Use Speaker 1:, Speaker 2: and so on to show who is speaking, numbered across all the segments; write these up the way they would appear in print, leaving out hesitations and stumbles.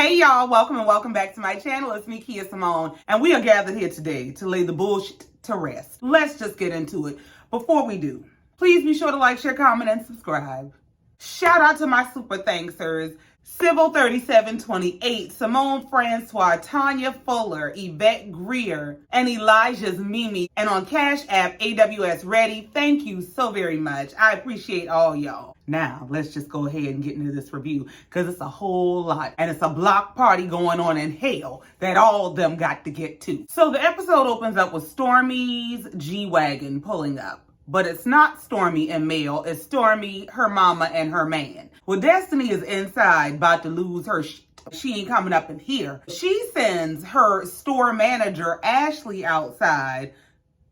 Speaker 1: Hey y'all, welcome and welcome back to my channel. It's me, Kia Simone, and we are gathered here today to lay the bullshit to rest. Let's just get into it. Before we do, please be sure to like, share, comment, and subscribe. Shout out to my super thanksters, Civil 3728, Simone Francois, Tanya Fuller, Yvette Greer, and Elijah's Mimi, and on Cash App, AWS Ready. Thank you so very much. I appreciate all y'all. Now, let's just go ahead and get into this review because it's a whole lot and it's a block party going on in hell that all of them got to get to. So the episode opens up with Stormi's G-Wagon pulling up. But it's not Stormi and Mel, it's Stormi, her mama, and her man. Well, Destiny is inside about to lose her shit. She ain't coming up in here. She sends her store manager, Ashley, outside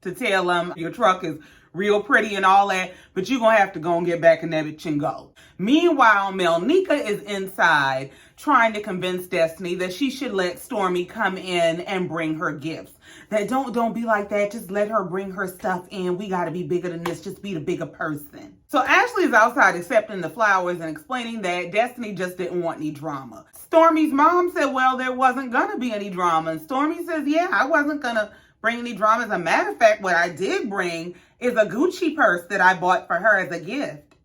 Speaker 1: to tell him your truck is real pretty and all that, but you're gonna have to go and get back in that bitch and go. Meanwhile, Melnika is inside trying to convince Destiny that she should let Stormi come in and bring her gifts. That don't be like that. Just let her bring her stuff in. We gotta be bigger than this. Just be the bigger person. So Ashley is outside accepting the flowers and explaining that Destiny just didn't want any drama. Stormi's mom said, well, there wasn't gonna be any drama. And Stormi says, yeah, I wasn't gonna bring any drama. As a matter of fact, what I did bring is a Gucci purse that I bought for her as a gift.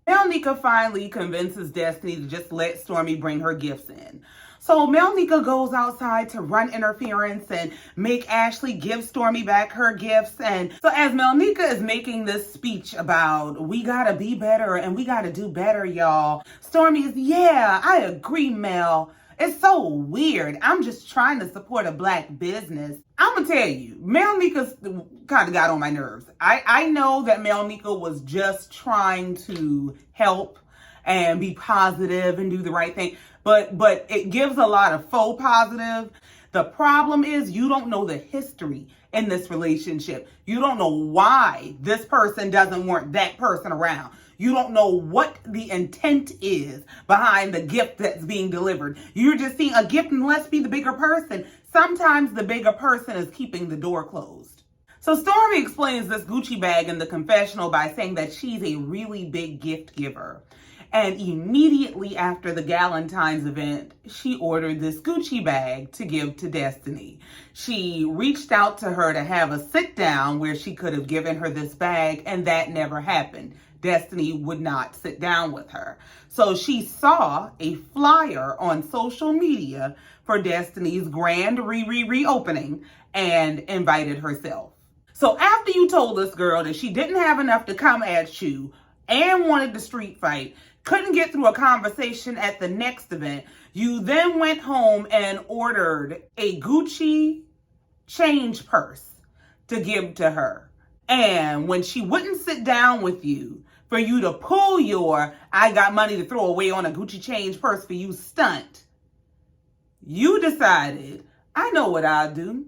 Speaker 1: Melnika finally convinces Destiny to just let Stormi bring her gifts in. So Melnika goes outside to run interference and make Ashley give Stormi back her gifts. And so as Melnika is making this speech about we gotta be better and we gotta do better, y'all, Stormi is, yeah, I agree, Mel. It's so weird. I'm just trying to support a black business. I'm gonna tell you, Melnika's kind of got on my nerves. I know that Melnika was just trying to help and be positive and do the right thing, but it gives a lot of faux positive. The problem is you don't know the history in this relationship. You don't know why this person doesn't want that person around. You don't know what the intent is behind the gift that's being delivered. You're just seeing a gift and let's be the bigger person. Sometimes the bigger person is keeping the door closed. So Stormi explains this Gucci bag in the confessional by saying that she's a really big gift giver. And immediately after the Galentine's event, she ordered this Gucci bag to give to Destiny. She reached out to her to have a sit down where she could have given her this bag, and that never happened. Destiny would not sit down with her. So she saw a flyer on social media for Destiny's grand reopening and invited herself. So after you told this girl that she didn't have enough to come at you and wanted the street fight, couldn't get through a conversation at the next event, you then went home and ordered a Gucci change purse to give to her. And when she wouldn't sit down with you for you to pull your I got money to throw away on a Gucci change purse for you stunt, you decided, I know what I'll do.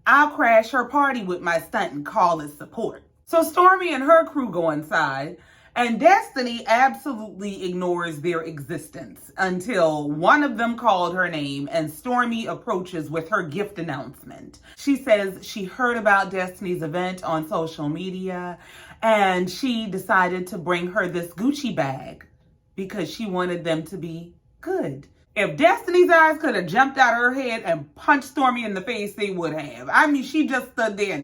Speaker 1: I'll crash her party with my stunt and call it support. So Stormi and her crew go inside, and Destiny absolutely ignores their existence until one of them called her name and Stormi approaches with her gift announcement. She says she heard about Destiny's event on social media and she decided to bring her this Gucci bag because she wanted them to be good. If Destiny's eyes could have jumped out of her head and punched Stormi in the face, they would have. I mean, she just stood there.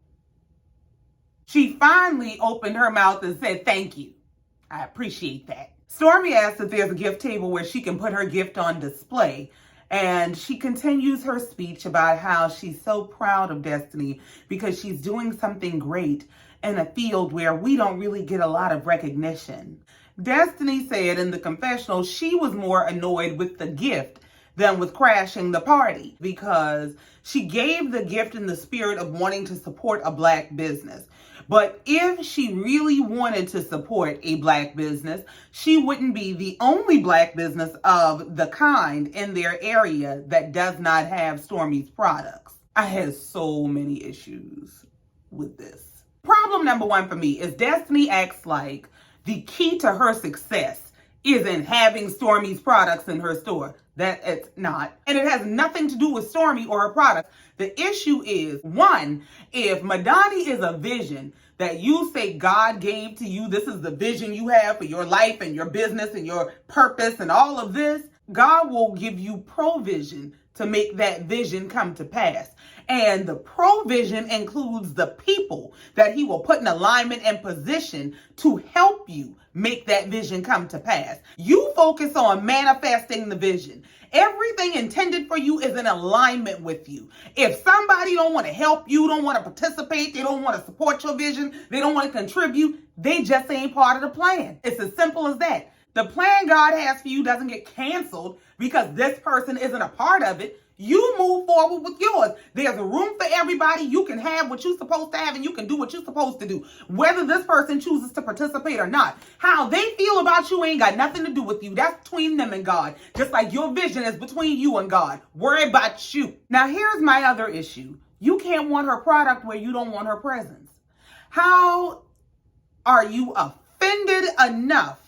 Speaker 1: She finally opened her mouth and said, thank you. I appreciate that. Stormi asks if there's a gift table where she can put her gift on display. And she continues her speech about how she's so proud of Destiny because she's doing something great in a field where we don't really get a lot of recognition. Destiny said in the confessional she was more annoyed with the gift than with crashing the party because she gave the gift in the spirit of wanting to support a black business. But if she really wanted to support a black business, she wouldn't be the only black business of the kind in their area that does not have Stormi's products. I had so many issues with this. Problem number one for me is Destiny acts like the key to her success is in having Stormi's products in her store. That it's not. And it has nothing to do with Stormi or her products. The issue is, one, if Madani is a vision that you say God gave to you, this is the vision you have for your life and your business and your purpose and all of this, God will give you provision to make that vision come to pass. And the provision includes the people that he will put in alignment and position to help you make that vision come to pass. You focus on manifesting the vision. Everything intended for you is in alignment with you. If somebody don't want to help you, don't want to participate, they don't want to support your vision, they don't want to contribute, they just ain't part of the plan. It's as simple as that. The plan God has for you doesn't get canceled because this person isn't a part of it. You move forward with yours. There's a room for everybody. You can have what you're supposed to have and you can do what you're supposed to do. Whether this person chooses to participate or not. How they feel about you ain't got nothing to do with you. That's between them and God. Just like your vision is between you and God. Worry about you. Now here's my other issue. You can't want her product where you don't want her presence. How are you offended enough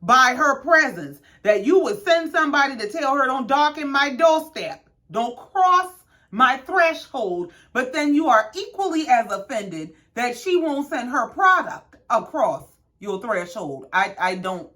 Speaker 1: by her presence that you would send somebody to tell her, don't darken my doorstep, don't cross my threshold, but then you are equally as offended that she won't send her product across your threshold? I don't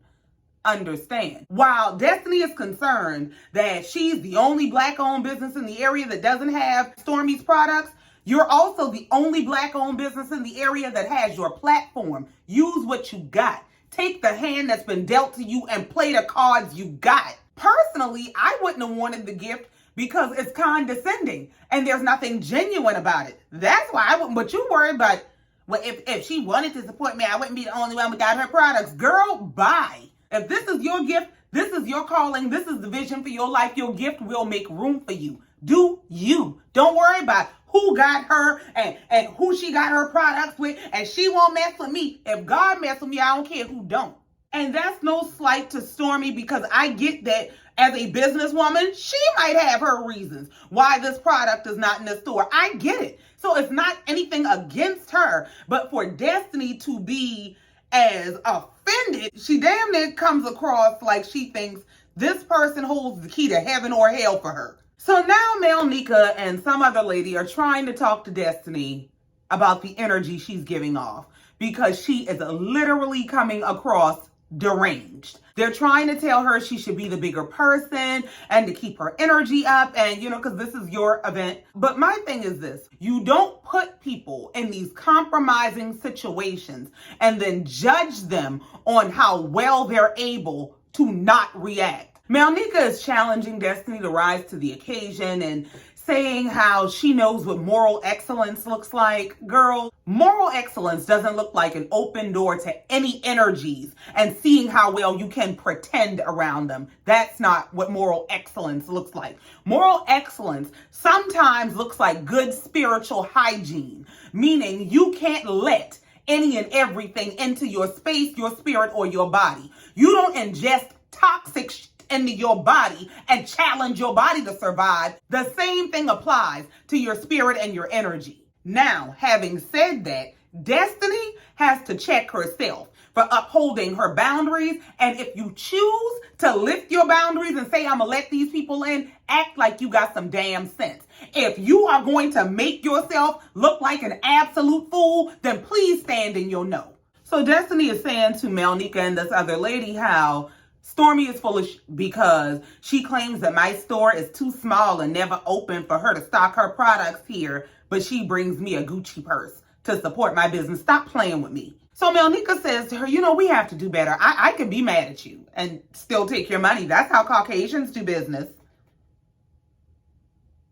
Speaker 1: understand. While Destiny is concerned that she's the only Black-owned business in the area that doesn't have Stormi's products, you're also the only Black-owned business in the area that has your platform. Use what you got. Take the hand that's been dealt to you and play the cards you got. Personally, I wouldn't have wanted the gift because it's condescending and there's nothing genuine about it. That's why I wouldn't. But you worry about, well, if she wanted to support me, I wouldn't be the only one without her products. Girl, bye. If this is your gift, this is your calling, this is the vision for your life, your gift will make room for you. Do you. Don't worry about who got her and who she got her products with, and she won't mess with me. If God mess with me, I don't care who don't. And that's no slight to Stormi, because I get that as a businesswoman, she might have her reasons why this product is not in the store. I get it. So it's not anything against her, but for Destiny to be as offended, she damn near comes across like she thinks this person holds the key to heaven or hell for her. So now Melnika and some other lady are trying to talk to Destiny about the energy she's giving off, because she is literally coming across deranged. They're trying to tell her she should be the bigger person and to keep her energy up, and because this is your event. But my thing is this: you don't put people in these compromising situations and then judge them on how well they're able to not react. Melnika is challenging Destiny to rise to the occasion and saying how she knows what moral excellence looks like. Girl, moral excellence doesn't look like an open door to any energies and seeing how well you can pretend around them. That's not what moral excellence looks like. Moral excellence sometimes looks like good spiritual hygiene, meaning you can't let any and everything into your space, your spirit, or your body. You don't ingest toxic into your body and challenge your body to survive. The same thing applies to your spirit and your energy. Now, having said that, Destiny has to check herself for upholding her boundaries. And if you choose to lift your boundaries and say, I'm gonna let these people in, act like you got some damn sense. If you are going to make yourself look like an absolute fool, then please stand in your no. So Destiny is saying to Melnika and this other lady how Stormi is foolish because she claims that my store is too small and never open for her to stock her products here, but she brings me a Gucci purse to support my business. Stop playing with me. So Melnika says to her, we have to do better. I can be mad at you and still take your money. That's how Caucasians do business.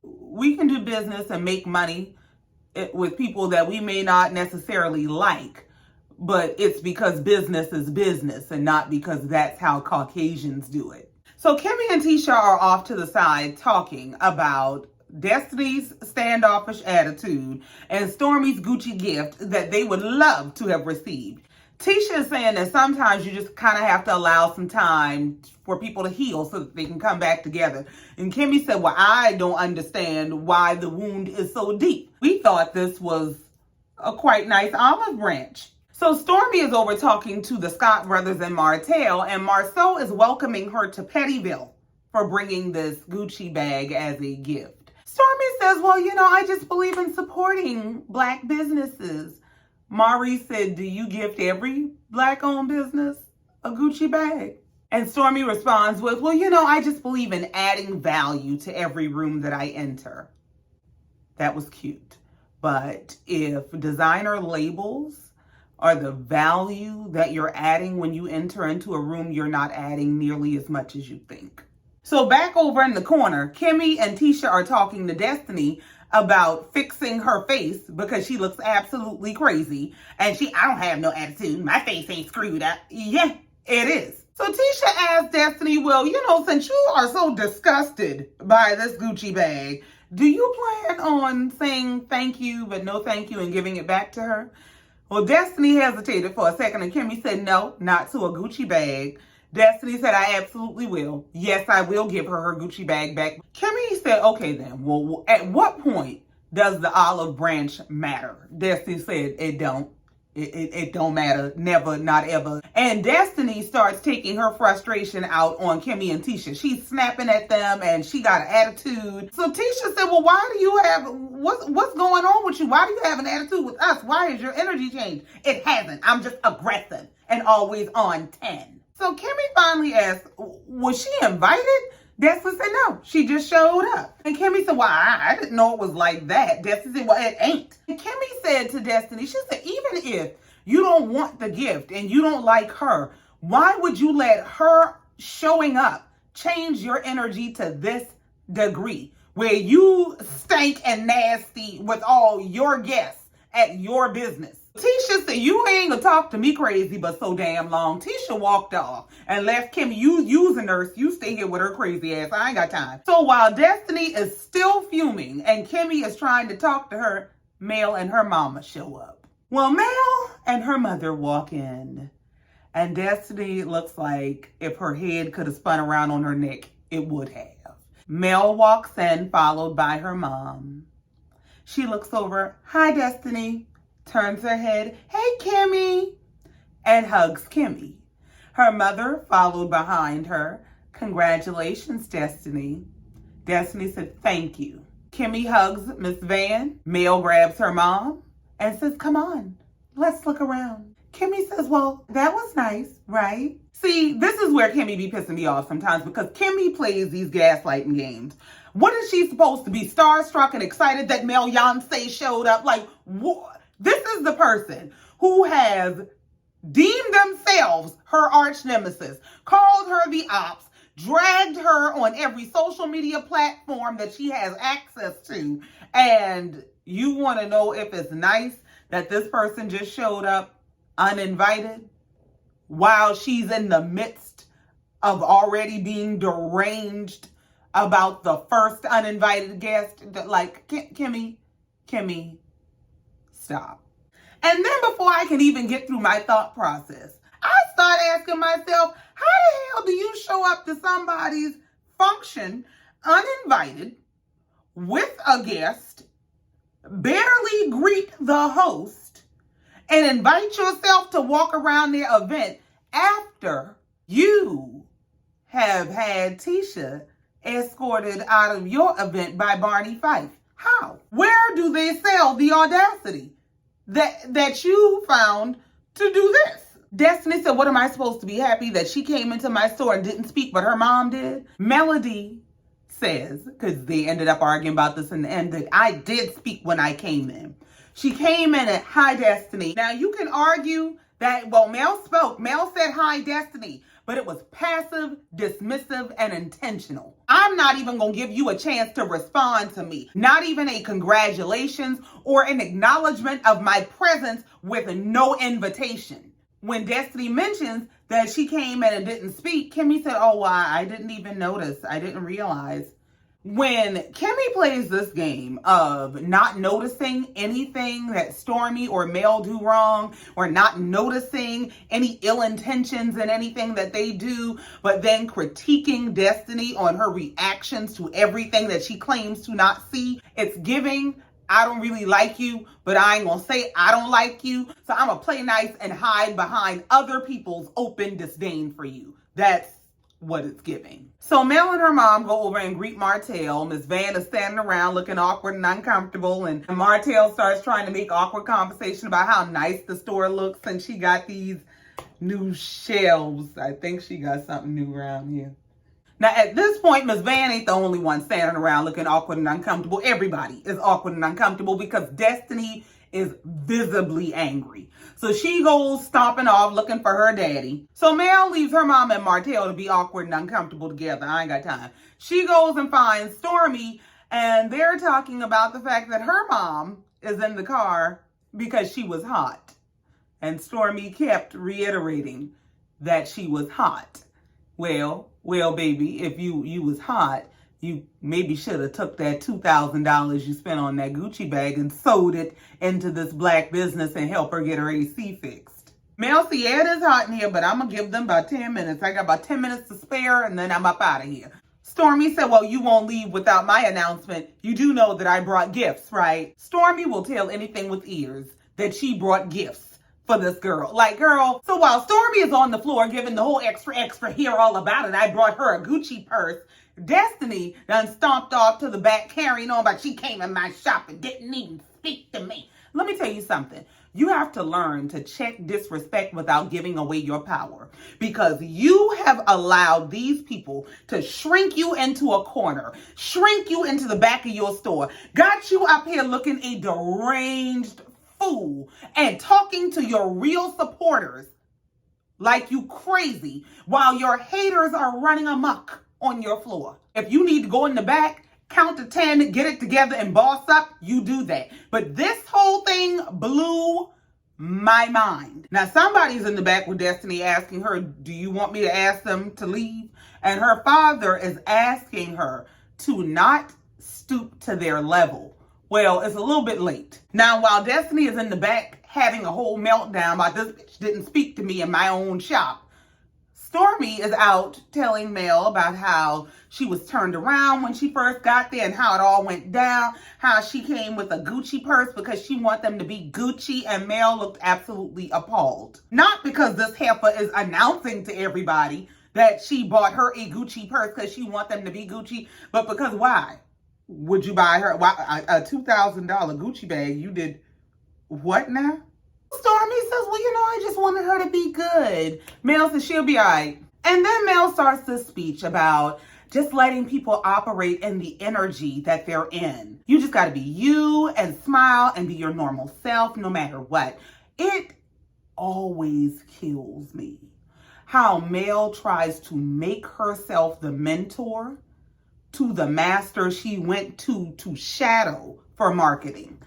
Speaker 1: We can do business and make money with people that we may not necessarily like, but it's because business is business and not because that's how Caucasians do it. So Kimmy and Tisha are off to the side talking about Destiny's standoffish attitude and Stormi's Gucci gift that they would love to have received. Tisha is saying that sometimes you just kind of have to allow some time for people to heal so that they can come back together. And Kimmy said, well, I don't understand why the wound is so deep. We thought this was a quite nice olive branch. So Stormi is over talking to the Scott brothers and Martell, and Marceau is welcoming her to Pettyville for bringing this Gucci bag as a gift. Stormi says, well, I just believe in supporting Black businesses. Mari said, do you gift every Black-owned business a Gucci bag? And Stormi responds with, well, you know, I just believe in adding value to every room that I enter. That was cute. But if designer labels are the value that you're adding when you enter into a room, you're not adding nearly as much as you think. So back over in the corner, Kimmy and Tisha are talking to Destiny about fixing her face because she looks absolutely crazy. And I don't have no attitude. My face ain't screwed up. Yeah, it is. So Tisha asked Destiny, well, you know, since you are so disgusted by this Gucci bag, do you plan on saying thank you, but no thank you, and giving it back to her? Well, Destiny hesitated for a second, and Kimmy said, no, not to a Gucci bag. Destiny said, I absolutely will. Yes, I will give her Gucci bag back. Kimmy said, okay then. Well, at what point does the olive branch matter? Destiny said, it don't. It don't matter. Never, not ever. And Destiny starts taking her frustration out on Kimmy and Tisha. She's snapping at them and she got an attitude. So Tisha said, well, why do you have, what's going on with you? Why do you have an attitude with us? Why is your energy changed? It hasn't. I'm just aggressive and always on 10. So Kimmy finally asked, was she invited? Destiny said, no, she just showed up. And Kimmy said, well, I didn't know it was like that. Destiny said, well, it ain't. And Kimmy said to Destiny, she said, even if you don't want the gift and you don't like her, why would you let her showing up change your energy to this degree where you stank and nasty with all your guests at your business? Tisha said, you ain't gonna talk to me crazy but so damn long. Tisha walked off and left Kimmy, you's a nurse, you stay here with her crazy ass. I ain't got time. So while Destiny is still fuming and Kimmy is trying to talk to her, Mel and her mama show up. Well, Mel and her mother walk in, and Destiny looks like if her head could have spun around on her neck, it would have. Mel walks in, followed by her mom. She looks over, hi Destiny, turns her head, hey Kimmy, and hugs Kimmy. Her mother followed behind her. Congratulations, Destiny. Destiny said, thank you. Kimmy hugs Miss Van. Mel grabs her mom and says, come on, let's look around. Kimmy says, well, that was nice, right? See, this is where Kimmy be pissing me off sometimes because Kimmy plays these gaslighting games. What is she supposed to be, starstruck and excited that Mel Yonsei showed up? Like, what? This is the person who has deemed themselves her arch nemesis, called her the ops, dragged her on every social media platform that she has access to. And you want to know if it's nice that this person just showed up uninvited while she's in the midst of already being deranged about the first uninvited guest? Like, Kimmy, stop. And then before I can even get through my thought process, I start asking myself, how the hell do you show up to somebody's function uninvited with a guest, barely greet the host, and invite yourself to walk around their event after you have had Tisha escorted out of your event by Barney Fife? How? Where do they sell the audacity that you found to do this? Destiny said, what am I supposed to be happy that she came into my store and didn't speak, but her mom did? Melody says, because they ended up arguing about this in the end, that I did speak when I came in. She came in at hi, Destiny. Now you can argue that, well, Mel spoke. Mel said hi, Destiny, but it was passive, dismissive, and intentional. I'm not even going to give you a chance to respond to me. Not even a congratulations or an acknowledgement of my presence with no invitation. When Destiny mentions that she came in and didn't speak, Kimmy said, oh, well, I didn't even notice. I didn't realize. When Kimmy plays this game of not noticing anything that Stormi or Mel do wrong, or not noticing any ill intentions in anything that they do, but then critiquing Destiny on her reactions to everything that she claims to not see, it's giving, I don't really like you, but I ain't gonna say I don't like you, so I'm gonna play nice and hide behind other people's open disdain for you. That's what it's giving. So Mel and her mom go over and greet Martell. Miss Van is standing around looking awkward and uncomfortable, and Martell starts trying to make awkward conversation about how nice the store looks, and she got these new shelves. I think she got something new around here. Now, at this point, Miss Van ain't the only one standing around looking awkward and uncomfortable. Everybody is awkward and uncomfortable because Destiny is visibly angry. So she goes stomping off looking for her daddy. So Mel leaves her mom and Martell to be awkward and uncomfortable together. I ain't got time. She goes and finds Stormi, and they're talking about the fact that her mom is in the car because she was hot. And Stormi kept reiterating that she was hot. Well, baby, if you was hot, you maybe should have took that $2,000 you spent on that Gucci bag and sold it into this black business and help her get her AC fixed. Mel said, yeah, it is hot in here, but I'm going to give them about 10 minutes. I got about 10 minutes to spare, and then I'm up out of here. Stormi said, well, you won't leave without my announcement. You do know that I brought gifts, right? Stormi will tell anything with ears that she brought gifts for this girl. Like, girl, so while Stormi is on the floor giving the whole extra hear all about it, I brought her a Gucci purse. Destiny done stomped off to the back carrying on like she came in my shop and didn't even speak to me. Let me tell you something. You have to learn to check disrespect without giving away your power, because you have allowed these people to shrink you into a corner, shrink you into the back of your store, got you up here looking a deranged fool and talking to your real supporters like you crazy while your haters are running amok on your floor. If you need to go in the back, count to 10, get it together and boss up, you do that. But this whole thing blew my mind. Now somebody's in the back with Destiny asking her, do you want me to ask them to leave? And her father is asking her to not stoop to their level. Well, it's a little bit late. Now, while Destiny is in the back having a whole meltdown about this bitch didn't speak to me in my own shop, Stormi is out telling Mel about how she was turned around when she first got there and how it all went down, how she came with a Gucci purse because she wanted them to be Gucci, and Mel looked absolutely appalled. Not because this heifer is announcing to everybody that she bought her a Gucci purse because she wants them to be Gucci, but because why? Would you buy her a $2,000 Gucci bag? You did what now? Stormi says, well, I just wanted her to be good. Mel says she'll be all right. And then Mel starts this speech about just letting people operate in the energy that they're in. You just got to be you and smile and be your normal self no matter what. It always kills me how Mel tries to make herself the mentor to the master she went to shadow for marketing.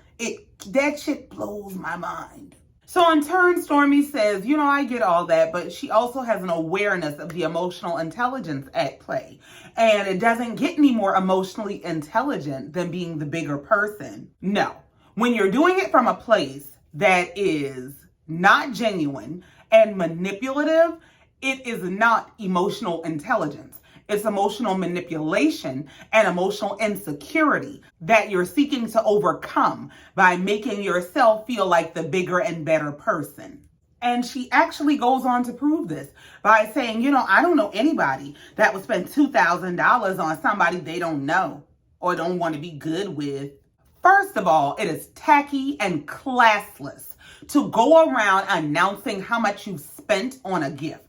Speaker 1: That shit blows my mind. So in turn, Stormi says, I get all that, but she also has an awareness of the emotional intelligence at play. And it doesn't get any more emotionally intelligent than being the bigger person. No. When you're doing it from a place that is not genuine and manipulative, it is not emotional intelligence. It's emotional manipulation and emotional insecurity that you're seeking to overcome by making yourself feel like the bigger and better person. And she actually goes on to prove this by saying, I don't know anybody that would spend $2,000 on somebody they don't know or don't want to be good with. First of all, it is tacky and classless to go around announcing how much you spent on a gift.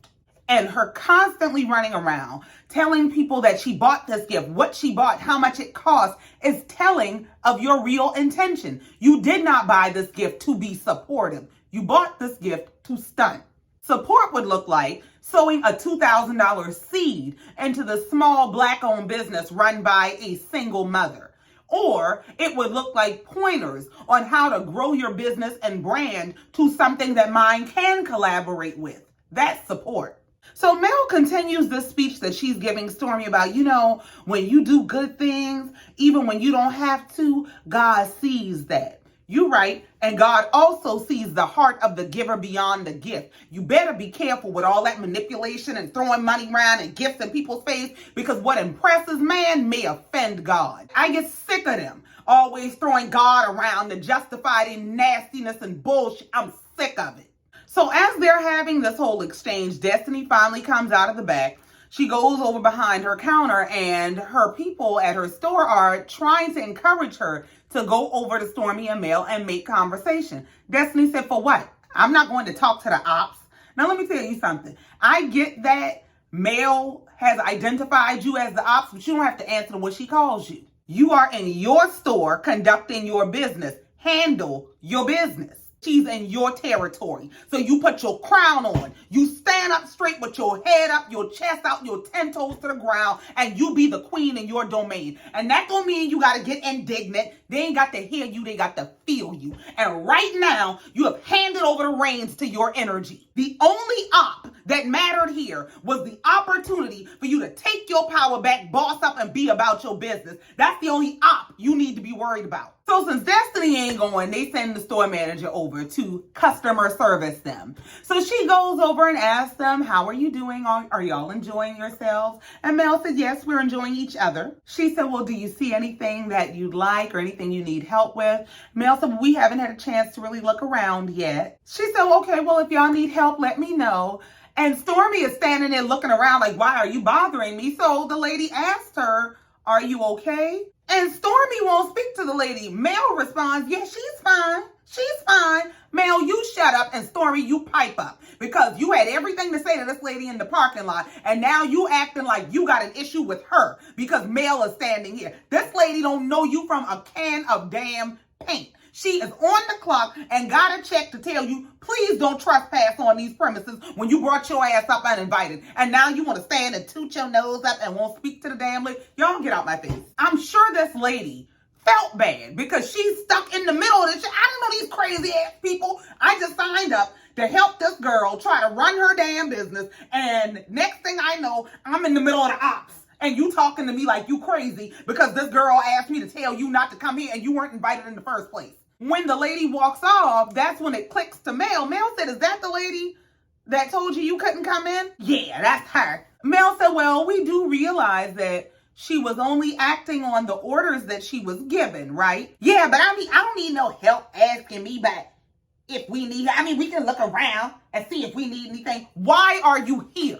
Speaker 1: And her constantly running around telling people that she bought this gift, what she bought, how much it cost, is telling of your real intention. You did not buy this gift to be supportive. You bought this gift to stunt. Support would look like sowing a $2,000 seed into the small Black-owned business run by a single mother. Or it would look like pointers on how to grow your business and brand to something that mine can collaborate with. That's support. So Mel continues this speech that she's giving Stormi about, when you do good things, even when you don't have to, God sees that. You're right. And God also sees the heart of the giver beyond the gift. You better be careful with all that manipulation and throwing money around and gifts in people's face, because what impresses man may offend God. I get sick of them always throwing God around to justify their nastiness and bullshit. I'm sick of it. So as they're having this whole exchange, Destiny finally comes out of the back. She goes over behind her counter, and her people at her store are trying to encourage her to go over to Stormi and Mel and make conversation. Destiny said, for what? I'm not going to talk to the ops. Now, let me tell you something. I get that Mel has identified you as the ops, but you don't have to answer what she calls you. You are in your store conducting your business. Handle your business. She's in your territory. So you put your crown on. You stand up straight with your head up, your chest out, your 10 toes to the ground, and you be the queen in your domain. And that don't mean you got to get indignant. They ain't got to hear you. They got to feel you. And right now, you have handed over the reins to your energy. The only op that mattered here was the opportunity for you to take your power back, boss up, and be about your business. That's the only op you need to be worried about. So since Destiny ain't going, they send the store manager over to customer service them. So she goes over and asks them, how are you doing? Are y'all enjoying yourselves? And Mel said, yes, we're enjoying each other. She said, well, do you see anything that you'd like or anything you need help with? Mel said, we haven't had a chance to really look around yet. She said, okay, well, if y'all need help, let me know. And Stormi is standing there looking around like, why are you bothering me? So the lady asked her, are you okay? And Stormi won't speak to the lady. Mel responds, yeah, she's fine. She's fine. Mel, you shut up, and Stormi, you pipe up. Because you had everything to say to this lady in the parking lot, and now you acting like you got an issue with her because Mel is standing here. This lady don't know you from a can of damn paint. She is on the clock and got a check to tell you, please don't trespass on these premises when you brought your ass up uninvited. And now you want to stand and toot your nose up and won't speak to the damn lady. Y'all get out my face. I'm sure this lady felt bad because she's stuck in the middle of this shit. I don't know these crazy ass people. I just signed up to help this girl try to run her damn business. And next thing I know, I'm in the middle of the ops. And you talking to me like you crazy because this girl asked me to tell you not to come here and you weren't invited in the first place. When the lady walks off, that's when it clicks to Mel. Mel said, is that the lady that told you couldn't come in? Yeah, that's her. Mel said, well, we do realize that she was only acting on the orders that she was given, right? Yeah, but I don't need no help asking me back if we need, we can look around and see if we need anything. Why are you here?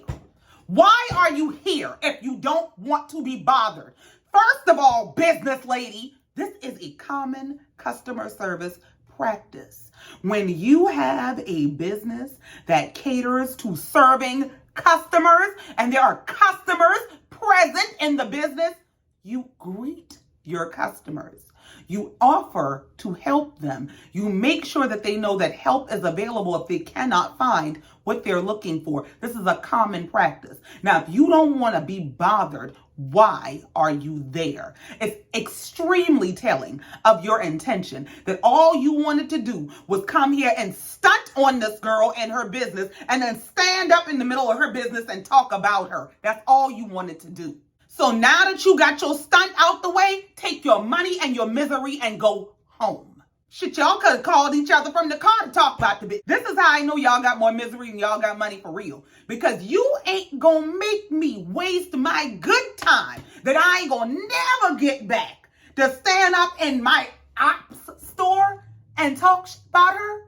Speaker 1: Why are you here if you don't want to be bothered? First of all, business lady, this is a common customer service practice. When you have a business that caters to serving customers and there are customers present in the business, you greet your customers. You offer to help them. You make sure that they know that help is available if they cannot find what they're looking for. This is a common practice. Now, if you don't want to be bothered, why are you there? It's extremely telling of your intention that all you wanted to do was come here and stunt on this girl and her business and then stand up in the middle of her business and talk about her. That's all you wanted to do. So now that you got your stunt out the way, take your money and your misery and go home. Shit, y'all could have called each other from the car to talk about the bitch. This is how I know y'all got more misery than y'all got money for real. Because you ain't gonna make me waste my good time that I ain't gonna never get back to stand up in my ops store and talk about her.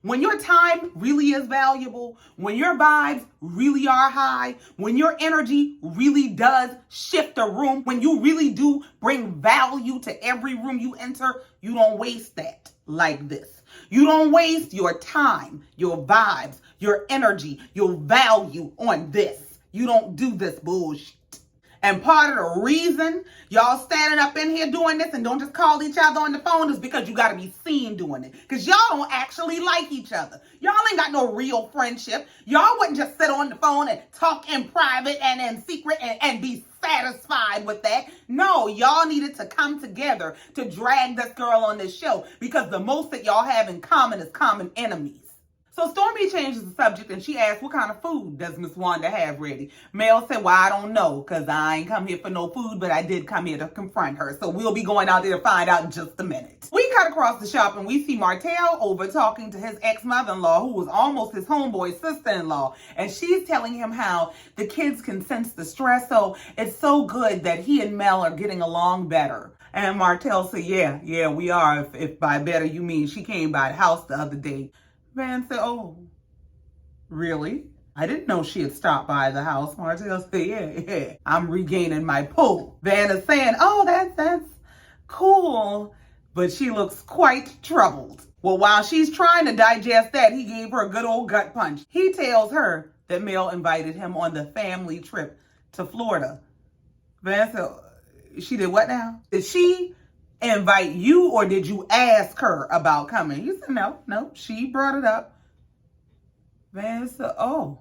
Speaker 1: When your time really is valuable, when your vibes really are high, when your energy really does shift a room, when you really do bring value to every room you enter, you don't waste that like this. You don't waste your time, your vibes, your energy, your value on this. You don't do this bullshit. And part of the reason y'all standing up in here doing this and don't just call each other on the phone is because you got to be seen doing it. Because y'all don't actually like each other. Y'all ain't got no real friendship. Y'all wouldn't just sit on the phone and talk in private and in secret and be satisfied with that. No, y'all needed to come together to drag this girl on this show because the most that y'all have in common is common enemies. So Stormi changes the subject and she asks, what kind of food does Miss Wanda have ready? Mel said, well, I don't know because I ain't come here for no food, but I did come here to confront her. So we'll be going out there to find out in just a minute. We cut across the shop and we see Martell over talking to his ex-mother-in-law, who was almost his homeboy's sister-in-law. And she's telling him how the kids can sense the stress. So it's so good that he and Mel are getting along better. And Martell said, yeah, we are. If by better you mean she came by the house the other day. Van said, oh, really? I didn't know she had stopped by the house. Martell said, yeah, I'm regaining my pull. Van is saying, oh, that's cool. But she looks quite troubled. Well, while she's trying to digest that, he gave her a good old gut punch. He tells her that Mel invited him on the family trip to Florida. Van said, she did what now? Did she invite you or did you ask her about coming? He said, no, she brought it up. Van said, oh,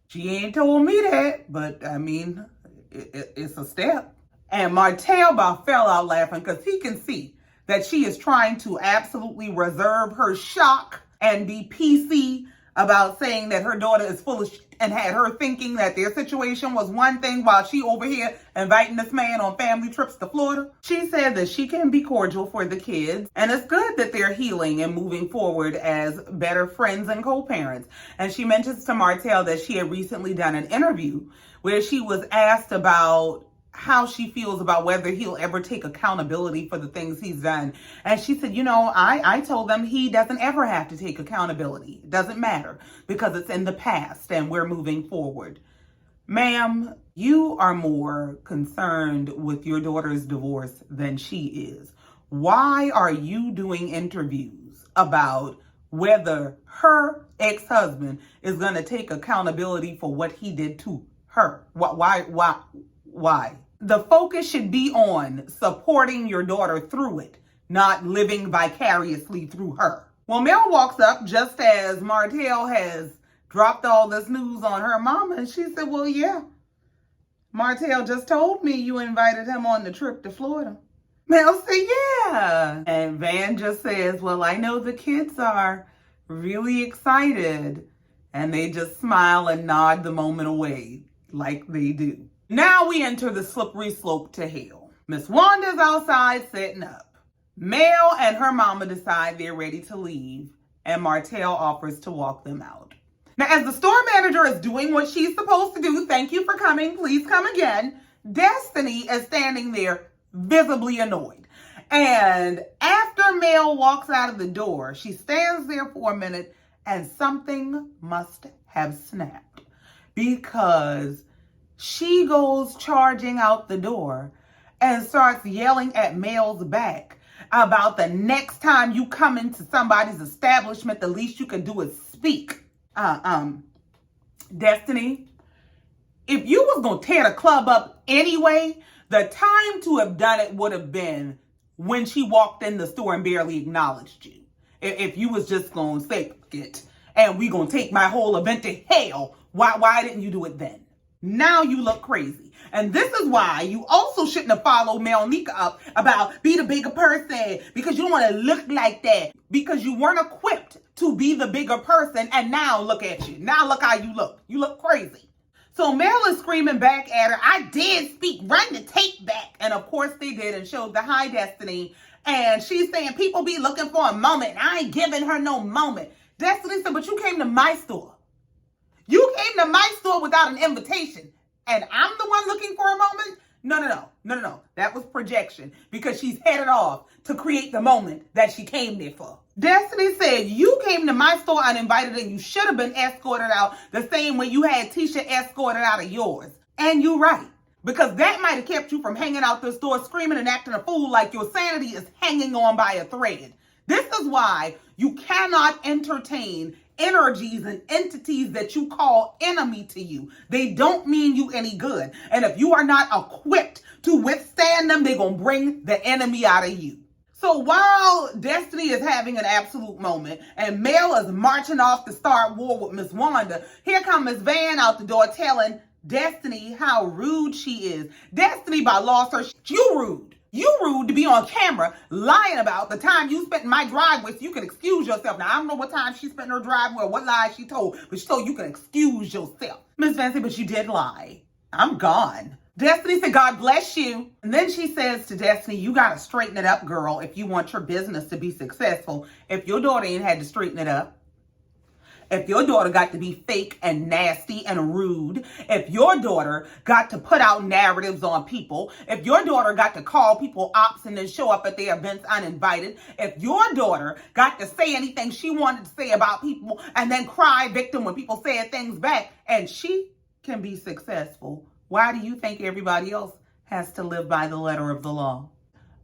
Speaker 1: she ain't told me that, but I mean, it's a step. And Martell about fell out laughing because he can see that she is trying to absolutely reserve her shock and be PC about saying that her daughter is full of shit and had her thinking that their situation was one thing while she over here inviting this man on family trips to Florida. She said that she can be cordial for the kids and it's good that they're healing and moving forward as better friends and co-parents. And she mentions to Martell that she had recently done an interview where she was asked about how she feels about whether he'll ever take accountability for the things he's done. And she said, I told them he doesn't ever have to take accountability. It doesn't matter because it's in the past and we're moving forward. Ma'am, you are more concerned with your daughter's divorce than she is. Why are you doing interviews about whether her ex-husband is going to take accountability for what he did to her? Why? The focus should be on supporting your daughter through it, not living vicariously through her. Well, Mel walks up just as Martell has dropped all this news on her mama, and she said, well, yeah, Martell just told me you invited him on the trip to Florida. Mel said, yeah. And Van just says, well, I know the kids are really excited. And they just smile and nod the moment away like they do. Now we enter the slippery slope to hell. Miss Wanda's outside setting up. Mel and her mama decide they're ready to leave, and Martell offers to walk them out. Now, as the store manager is doing what she's supposed to do, thank you for coming, please come again, Destiny is standing there visibly annoyed. And after Mel walks out of the door, she stands there for a minute, and something must have snapped because she goes charging out the door and starts yelling at Mel's back about the next time you come into somebody's establishment, the least you can do is speak. Destiny, if you was going to tear the club up anyway, the time to have done it would have been when she walked in the store and barely acknowledged you. If you was just going to say it and we going to take my whole event to hell, why didn't you do it then? Now you look crazy. And this is why you also shouldn't have followed Melnika up about be the bigger person because you don't want to look like that because you weren't equipped to be the bigger person. And now look at you. Now look how you look. You look crazy. So Mel is screaming back at her, I did speak, run the tape back. And of course they did and showed the high Destiny. And she's saying people be looking for a moment. And I ain't giving her no moment. Destiny said, but you came to my store. You came to my store without an invitation, and I'm the one looking for a moment? No. That was projection because she's headed off to create the moment that she came there for. Destiny said, you came to my store uninvited and you should have been escorted out the same way you had Tisha escorted out of yours. And you're right, because that might have kept you from hanging out the store screaming and acting a fool like your sanity is hanging on by a thread. This is why you cannot entertain energies and entities that you call enemy to you. They don't mean you any good. And if you are not equipped to withstand them, they're going to bring the enemy out of you. So while Destiny is having an absolute moment and Mel is marching off to start war with Miss Wanda, here comes Miss Van out the door telling Destiny how rude she is. Destiny by lost her. You rude. You rude to be on camera lying about the time you spent in my driveway so you can excuse yourself. Now, I don't know what time she spent in her driveway or what lies she told, but she told you can excuse yourself. Miss Van said, but you did lie. I'm gone. Destiny said, God bless you. And then she says to Destiny, you got to straighten it up, girl, if you want your business to be successful. If your daughter ain't had to straighten it up, if your daughter got to be fake and nasty and rude, if your daughter got to put out narratives on people, if your daughter got to call people ops and then show up at their events uninvited, if your daughter got to say anything she wanted to say about people and then cry victim when people said things back, and she can be successful, why do you think everybody else has to live by the letter of the law?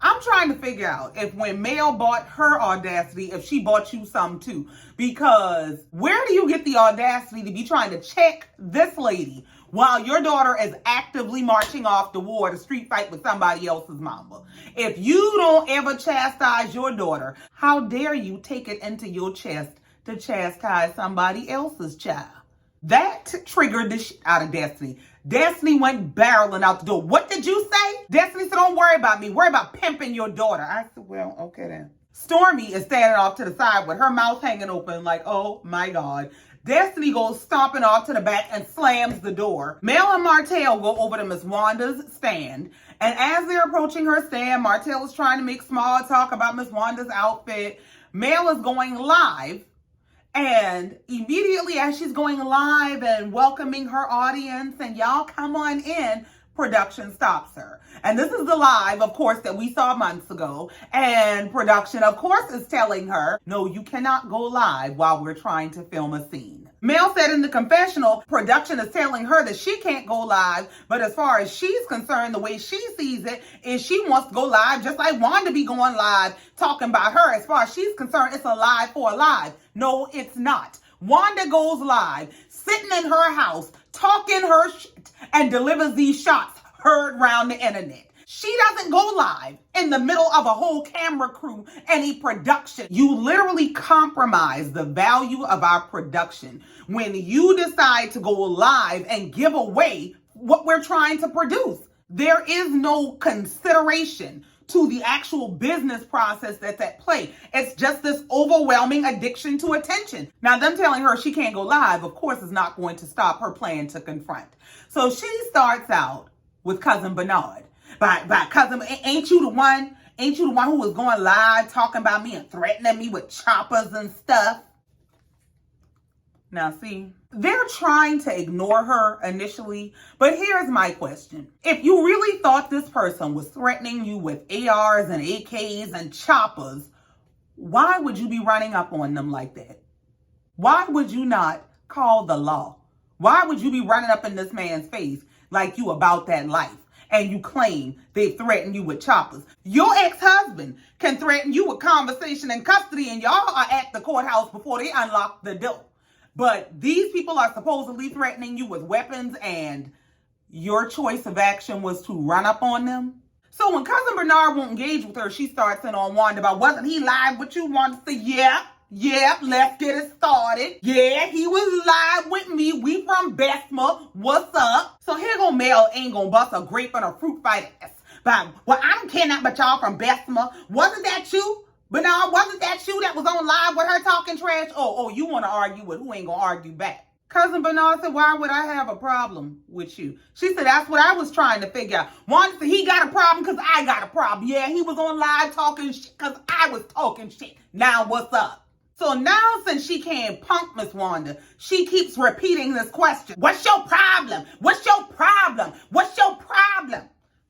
Speaker 1: I'm trying to figure out if when Mel bought her audacity, if she bought you some too. Because where do you get the audacity to be trying to check this lady while your daughter is actively marching off to war to street fight with somebody else's mama? If you don't ever chastise your daughter, how dare you take it into your chest to chastise somebody else's child? That triggered the shit out of Destiny. Destiny went barreling out the door. What did you say? Destiny said, don't worry about me. Worry about pimping your daughter. I said, well, okay then. Stormi is standing off to the side with her mouth hanging open like, oh my God. Destiny goes stomping off to the back and slams the door. Mel and Martell go over to Miss Wanda's stand. And as they're approaching her stand, Martell is trying to make small talk about Miss Wanda's outfit. Mel is going live. And immediately as she's going live and welcoming her audience and y'all come on in, production stops her. And this is the live, of course, that we saw months ago. And production, of course, is telling her, no, you cannot go live while we're trying to film a scene. Mel said in the confessional, production is telling her that she can't go live. But as far as she's concerned, the way she sees it is she wants to go live just like Wanda be going live talking about her. As far as she's concerned, it's a live for a live. No, it's not. Wanda goes live, sitting in her house, talking her shit, and delivers these shots heard round the internet. She doesn't go live in the middle of a whole camera crew, any production. You literally compromise the value of our production when you decide to go live and give away what we're trying to produce. There is no consideration to the actual business process that's at play. It's just this overwhelming addiction to attention. Now, them telling her she can't go live, of course, is not going to stop her plan to confront. So she starts out with Cousin Bernard. By cousin, ain't you the one who was going live talking about me and threatening me with choppers and stuff? Now, see, they're trying to ignore her initially, but here's my question. If you really thought this person was threatening you with ARs and AKs and choppers, why would you be running up on them like that? Why would you not call the law? Why would you be running up in this man's face like you about that life? And you claim they threaten you with choppers. Your ex-husband can threaten you with conversation and custody, and y'all are at the courthouse before they unlock the door. But these people are supposedly threatening you with weapons, and your choice of action was to run up on them. So when Cousin Bernard won't engage with her, she starts in on Wanda about, wasn't he live with you? Wanda said, yeah, let's get it started. Yeah, he was live with me. We from Bessemer. What's up? So here go Mel ain't gonna bust a grape and a fruit fight ass. But, well, I don't care nothing but y'all from Bessemer. Wasn't that you? Bernard, wasn't that you that was on live with her talking trash? Oh, you want to argue with who ain't gonna argue back? Cousin Bernard said, why would I have a problem with you? She said, that's what I was trying to figure out. Wanda said, he got a problem because I got a problem. Yeah, he was on live talking shit because I was talking shit. Now what's up? So now since she can't punk Miss Wanda, she keeps repeating this question. What's your problem? What's your problem? What's your problem?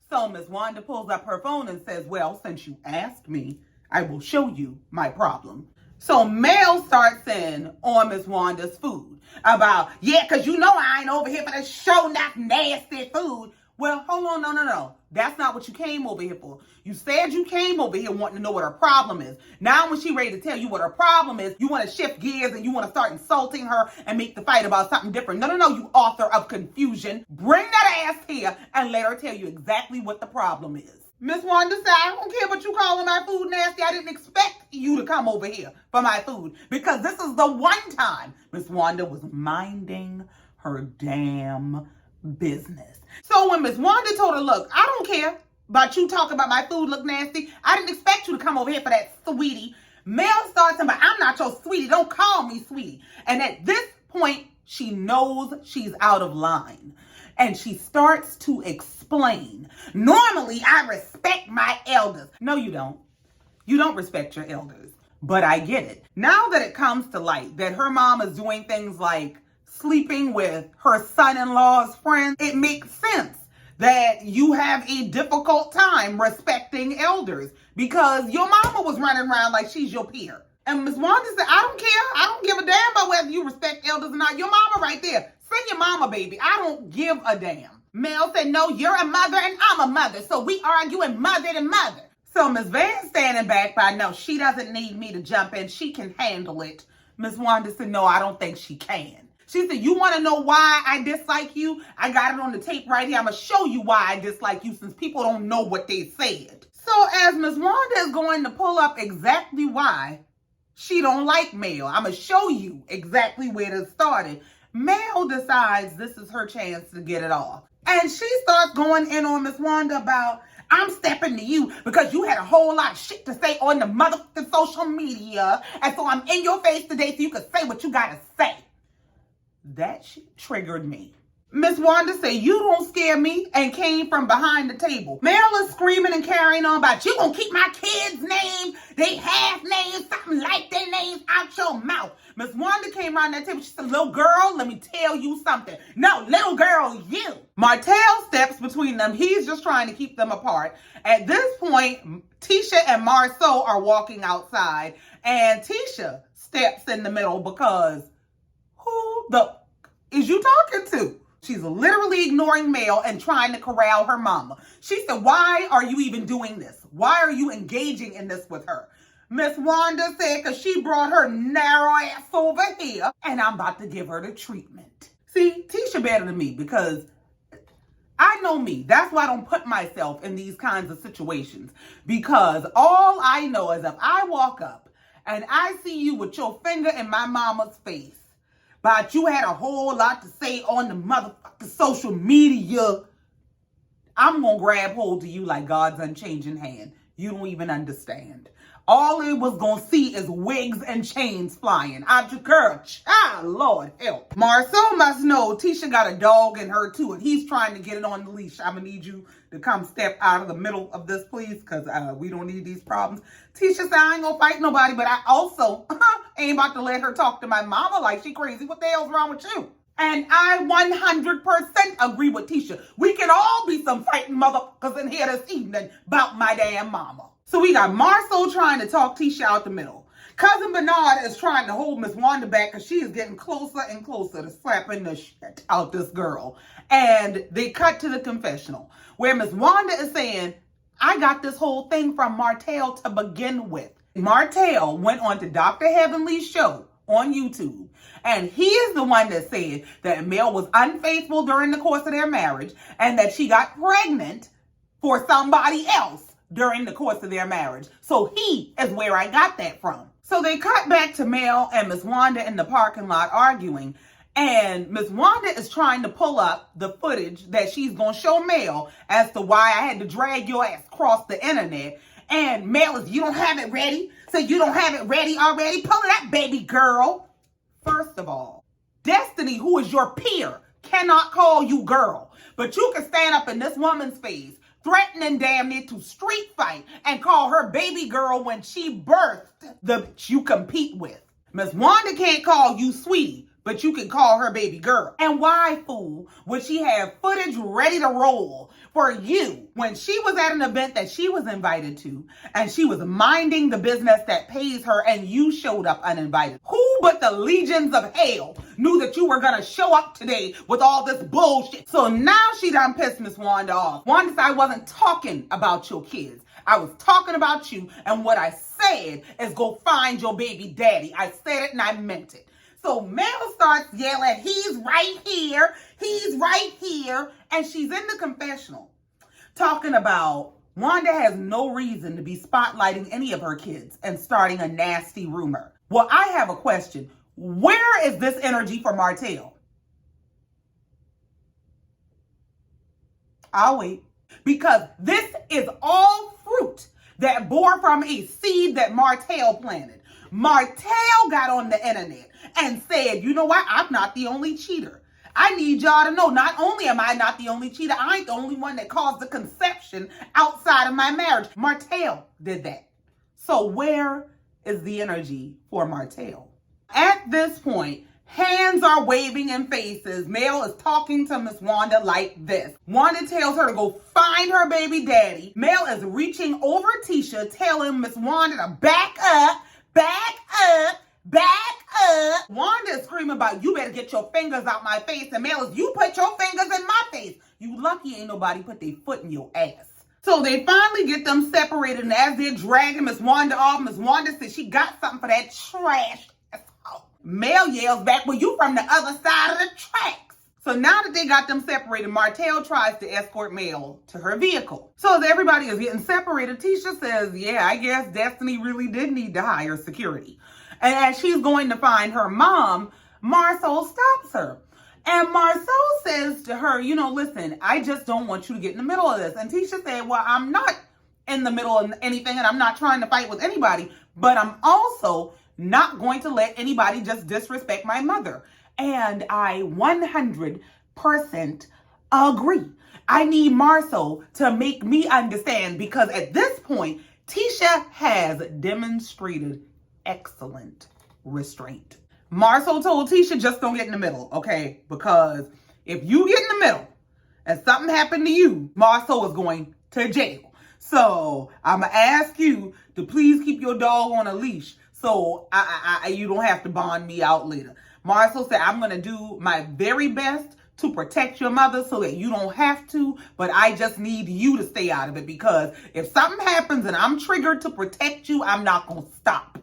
Speaker 1: So Miss Wanda pulls up her phone and says, well, since you asked me, I will show you my problem. So Mel starts in on Miss Wanda's food about, yeah, because you know I ain't over here for the show, not nasty food. Well, hold on, no. That's not what you came over here for. You said you came over here wanting to know what her problem is. Now when she ready to tell you what her problem is, you want to shift gears and you want to start insulting her and make the fight about something different. No, you author of confusion. Bring that ass here and let her tell you exactly what the problem is. Miss Wanda said, I don't care what you calling my food nasty. I didn't expect you to come over here for my food because this is the one time Miss Wanda was minding her damn business. So when Miss Wanda told her, look, I don't care about you talking about my food look nasty. I didn't expect you to come over here for that, sweetie. Mel starts saying, but I'm not your sweetie. Don't call me sweetie. And at this point, she knows she's out of line. And she starts to explain. Normally, I respect my elders. No, you don't. You don't respect your elders. But I get it. Now that it comes to light that her mom is doing things like sleeping with her son-in-law's friends, it makes sense that you have a difficult time respecting elders because your mama was running around like she's your peer. And Miss Wanda said, I don't care. I don't give a damn about whether you respect elders or not. Your mama right there. Send your mama, baby. I don't give a damn. Mel said, no, you're a mother and I'm a mother. So we arguing mother to mother. So Miss Van standing back by, no, she doesn't need me to jump in. She can handle it. Miss Wanda said, no, I don't think she can. She said, you want to know why I dislike you? I got it on the tape right here. I'm going to show you why I dislike you since people don't know what they said. So as Miss Wanda is going to pull up exactly why she don't like Mel, I'm going to show you exactly where it started. Mel decides this is her chance to get it off. And she starts going in on Miss Wanda about, I'm stepping to you because you had a whole lot of shit to say on the motherfucking social media. And so I'm in your face today so you can say what you got to say. That shit triggered me. Miss Wanda said, you don't scare me, and came from behind the table. Mel is screaming and carrying on about, you gonna keep my kids' name, they half names, something like their names out your mouth. Miss Wanda came around that table. She said, little girl, let me tell you something. No, little girl, you. Martell steps between them. He's just trying to keep them apart. At this point, Tisha and Marceau are walking outside, and Tisha steps in the middle because who the is you talking to? She's literally ignoring Mel and trying to corral her mama. She said, why are you even doing this? Why are you engaging in this with her? Miss Wanda said, because she brought her narrow ass over here and I'm about to give her the treatment. See, Tisha better than me because I know me. That's why I don't put myself in these kinds of situations, because all I know is if I walk up and I see you with your finger in my mama's face, but you had a whole lot to say on the motherfucking social media, I'm going to grab hold of you like God's unchanging hand. You don't even understand. All it was going to see is wigs and chains flying. I'm your girl. Child, Lord help. Marceau must know Tisha got a dog in her too, and he's trying to get it on the leash. I'm going to need you to come step out of the middle of this, please, because we don't need these problems. Tisha said, I ain't going to fight nobody, but I also ain't about to let her talk to my mama like she crazy. What the hell's wrong with you? And I 100% agree with Tisha. We can all be some fighting motherfuckers in here this evening about my damn mama. So we got Marceau trying to talk Tisha out the middle. Cousin Bernard is trying to hold Miss Wanda back because she is getting closer and closer to slapping the shit out this girl. And they cut to the confessional where Miss Wanda is saying, I got this whole thing from Martell to begin with. Martell went on to Dr. Heavenly's show on YouTube, and he is the one that said that Mel was unfaithful during the course of their marriage and that she got pregnant for somebody else during the course of their marriage. So he is where I got that from. So they cut back to Mel and Miss Wanda in the parking lot arguing, and Miss Wanda is trying to pull up the footage that she's going to show Mel as to why I had to drag your ass across the internet. And Mel is, you don't have it ready? So you don't have it ready already? Pull it up, baby girl. First of all, Destiny, who is your peer, cannot call you girl. But you can stand up in this woman's face, threatening damn near to street fight and call her baby girl when she birthed the bitch you compete with. Miss Wanda can't call you sweetie, but you can call her baby girl. And why, fool, would she have footage ready to roll for you when she was at an event that she was invited to and she was minding the business that pays her and you showed up uninvited? Who but the legions of hell knew that you were going to show up today with all this bullshit? So now she done pissed Miss Wanda off. Wanda said, I wasn't talking about your kids. I was talking about you, and what I said is go find your baby daddy. I said it and I meant it. So Mel starts yelling, he's right here, and she's in the confessional talking about Wanda has no reason to be spotlighting any of her kids and starting a nasty rumor. Well, I have a question. Where is this energy for Martell? I'll wait. Because this is all fruit that bore from a seed that Martell planted. Martell got on the internet and said, you know what? I'm not the only cheater. I need y'all to know, not only am I not the only cheater, I ain't the only one that caused the conception outside of my marriage. Martell did that. So where is the energy for Martell? At this point, hands are waving in faces. Mel is talking to Miss Wanda like this. Wanda tells her to go find her baby daddy. Mel is reaching over Tisha, telling Miss Wanda to back up, back up, back up. Wanda is screaming about, you better get your fingers out my face. And Mel is, you put your fingers in my face. You lucky ain't nobody put their foot in your ass. So they finally get them separated, and as they're dragging Miss Wanda off, Miss Wanda says she got something for that trash. Mel yells back, well, you from the other side of the tracks. So now that they got them separated, Martell tries to escort Mel to her vehicle. So as everybody is getting separated, Tisha says, yeah, I guess Destiny really did need to hire security. And as she's going to find her mom, Marceau stops her. And Marceau says to her, you know, listen, I just don't want you to get in the middle of this. And Tisha said, well, I'm not in the middle of anything, and I'm not trying to fight with anybody, but I'm also not going to let anybody just disrespect my mother. And I 100% agree. I need Marceau to make me understand, because at this point, Tisha has demonstrated excellent restraint. Marceau told Tisha, just don't get in the middle, okay? Because if you get in the middle and something happened to you, Marceau is going to jail. So I'm going to ask you to please keep your dog on a leash so you don't have to bond me out later. Marceau said, I'm going to do my very best to protect your mother so that you don't have to, but I just need you to stay out of it, because if something happens and I'm triggered to protect you, I'm not going to stop.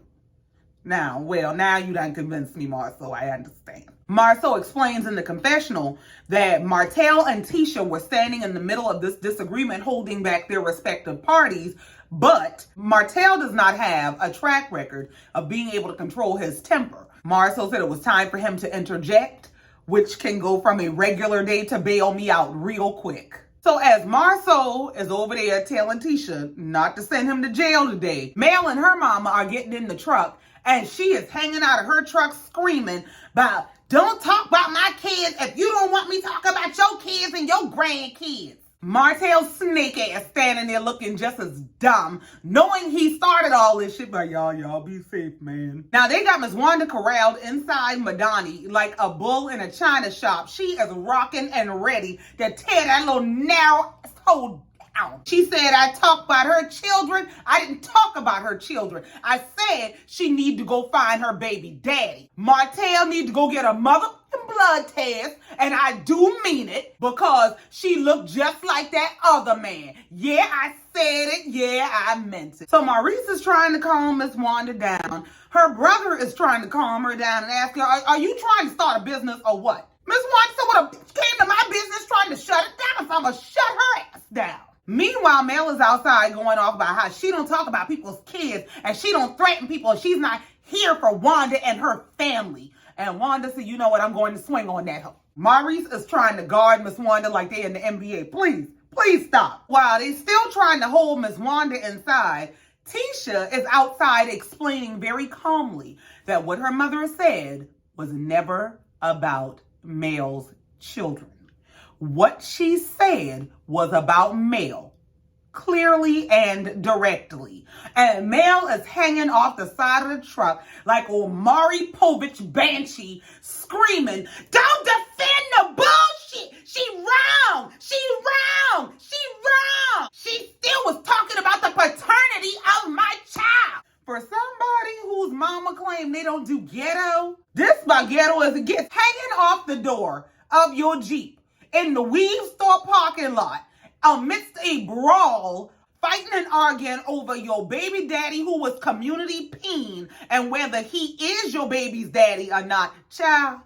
Speaker 1: Now you done convinced me, Marceau, I understand. Marceau explains in the confessional that Martell and Tisha were standing in the middle of this disagreement, holding back their respective parties, but Martell does not have a track record of being able to control his temper. Marceau said it was time for him to interject, which can go from a regular day to bail me out real quick. So as Marceau is over there telling Tisha not to send him to jail today, Mel and her mama are getting in the truck, and she is hanging out of her truck screaming about, don't talk about my kids if you don't want me talking about your kids and your grandkids. Martell's snake ass standing there looking just as dumb, knowing he started all this shit, but y'all be safe, man. Now they got Miss Wanda corralled inside Madani like a bull in a china shop. She is rocking and ready to tear that little narrow asshole down. She said, I talked about her children. I didn't talk about her children. I said she need to go find her baby daddy. Martell need to go get a mother blood test, and I do mean it, because she looked just like that other man. Yeah, I said it. Yeah, I meant it. So Maurice is trying to calm Miss Wanda down. Her brother is trying to calm her down and ask her, are you trying to start a business or what? Miss Wanda said, what a bitch came to my business trying to shut it down, so I'm going to shut her ass down. Meanwhile, Mel is outside going off about how she don't talk about people's kids and she don't threaten people and she's not here for Wanda and her family. And Wanda said, you know what, I'm going to swing on that hoe. Maurice is trying to guard Miss Wanda like they in the NBA. Please stop. While they still trying to hold Miss Wanda inside, Tisha is outside explaining very calmly that what her mother said was never about Mel's children. What she said was about Mel. Clearly and directly. And Mel is hanging off the side of the truck like old Maury Povich Banshee, screaming, don't defend the bullshit! She wrong! She wrong! She wrong! She still was talking about the paternity of my child. For somebody whose mama claimed they don't do ghetto, this by ghetto as it gets. Hanging off the door of your Jeep in the Weave store parking lot, amidst a brawl, fighting and arguing over your baby daddy who was community peen and whether he is your baby's daddy or not. Child,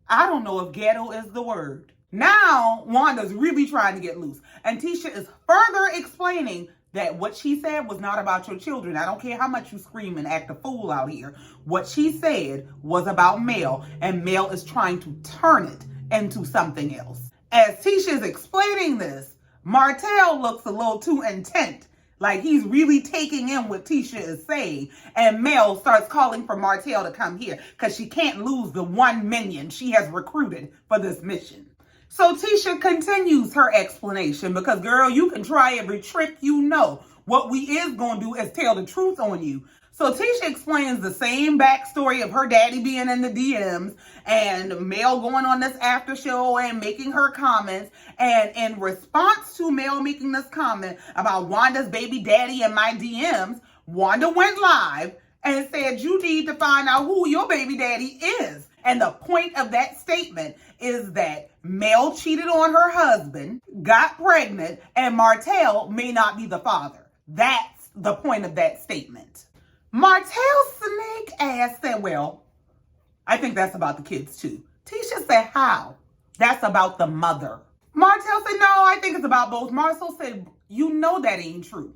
Speaker 1: I don't know if ghetto is the word. Now, Wanda's really trying to get loose. And Tisha is further explaining that what she said was not about your children. I don't care how much you scream and act a fool out here. What she said was about Mel, and Mel is trying to turn it into something else. As Tisha is explaining this, Martell looks a little too intent, like he's really taking in what Tisha is saying, and Mel starts calling for Martell to come here because she can't lose the 1 minion she has recruited for this mission. So Tisha continues her explanation because, girl, you can try every trick you know. What we is going to do is tell the truth on you. So Tisha explains the same backstory of her daddy being in the DMs and Mel going on this after show and making her comments. And in response to Mel making this comment about Wanda's baby daddy in my DMs, Wanda went live and said, you need to find out who your baby daddy is. And the point of that statement is that Mel cheated on her husband, got pregnant, and Martell may not be the father. That's the point of that statement. Martell's snake ass said, well, I think that's about the kids too. Tisha said, how? That's about the mother. Martell said, no, I think it's about both. Marcel said, you know that ain't true.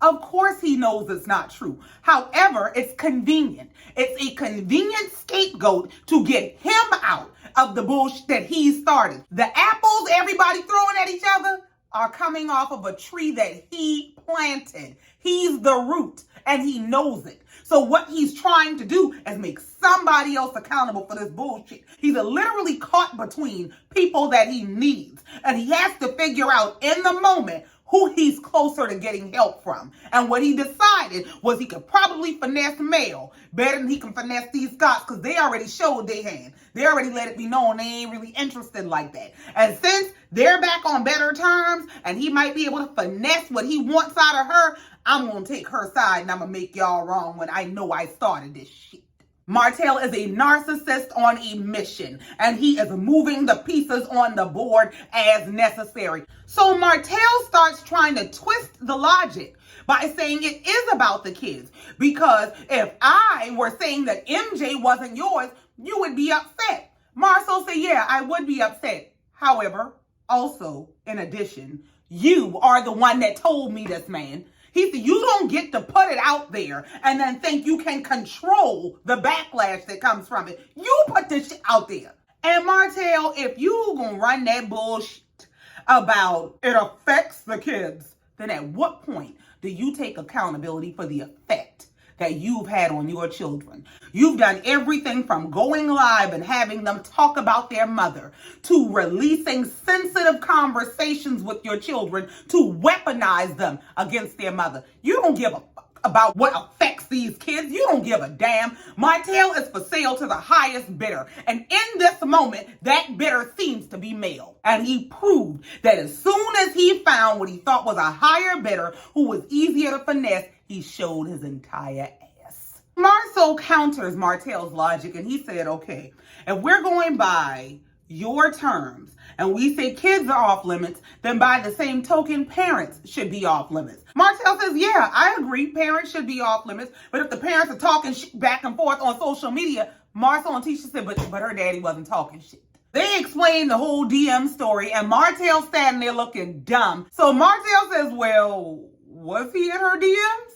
Speaker 1: Of course he knows it's not true. However, it's convenient. It's a convenient scapegoat to get him out of the bullshit that he started. The apples everybody throwing at each other are coming off of a tree that he planted. He's the root and he knows it. So what he's trying to do is make somebody else accountable for this bullshit. He's literally caught between people that he needs. And he has to figure out in the moment who he's closer to getting help from. And what he decided was he could probably finesse Mel better than he can finesse these Scots, because they already showed their hand. They already let it be known they ain't really interested like that. And since they're back on better terms and he might be able to finesse what he wants out of her, I'm going to take her side and I'm going to make y'all wrong when I know I started this shit. Martell is a narcissist on a mission, and he is moving the pieces on the board as necessary. So Martell starts trying to twist the logic by saying it is about the kids, because if I were saying that MJ wasn't yours, you would be upset. Marcel said, yeah, I would be upset. However, also, in addition, you are the one that told me this, man. He said, you don't get to put it out there and then think you can control the backlash that comes from it. You put this shit out there. And Martell, if you gonna run that bullshit about it affects the kids, then at what point do you take accountability for the effect that you've had on your children? You've done everything from going live and having them talk about their mother, to releasing sensitive conversations with your children to weaponize them against their mother. You don't give a fuck about what affects these kids. You don't give a damn. Martell is for sale to the highest bidder. And in this moment, that bidder seems to be Mel. And he proved that as soon as he found what he thought was a higher bidder who was easier to finesse, he showed his entire ass. Marcel counters Martell's logic and he said, okay, if we're going by your terms and we say kids are off limits, then by the same token, parents should be off limits. Martell says, yeah, I agree, parents should be off limits, but if the parents are talking shit back and forth on social media, Marcel and Tisha said, but her daddy wasn't talking shit. They explained the whole DM story and Martell standing there looking dumb. So Martell says, well, was he in her DMs?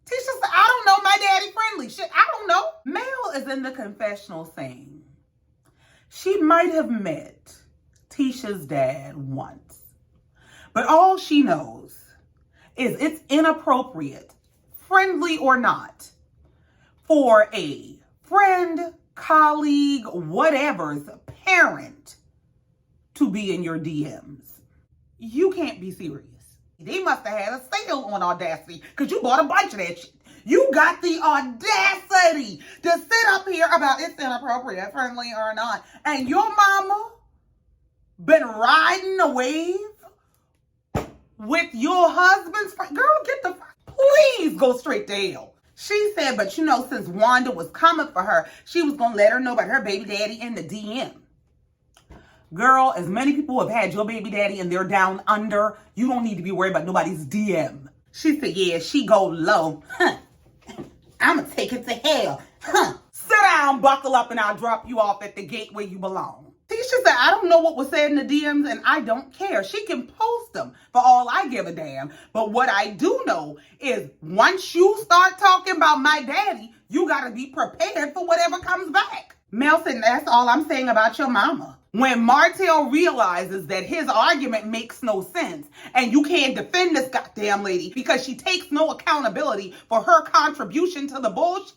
Speaker 1: Tisha said, I don't know, my daddy friendly. Shit, I don't know. Mel is in the confessional saying she might have met Tisha's dad once, but all she knows is it's inappropriate, friendly or not, for a friend, colleague, whatever's parent to be in your DMs. You can't be serious. They must have had a sale on Audacity because you bought a bunch of that shit. You got the audacity to sit up here about it's inappropriate, friendly or not. And your mama been riding a wave with your husband's friend. Girl, get the fuck. Please go straight to hell. She said, but you know, since Wanda was coming for her, she was going to let her know about her baby daddy in the DM. Girl, as many people have had your baby daddy and they're down under, you don't need to be worried about nobody's DM. She said, yeah, she go low. Huh. I'm going to take it to hell. Huh. Sit down, buckle up, and I'll drop you off at the gate where you belong. Tisha said, I don't know what was said in the DMs, and I don't care. She can post them for all I give a damn. But what I do know is once you start talking about my daddy, you got to be prepared for whatever comes back. Mel said, that's all I'm saying about your mama. When Martell realizes that his argument makes no sense and you can't defend this goddamn lady because she takes no accountability for her contribution to the bullshit,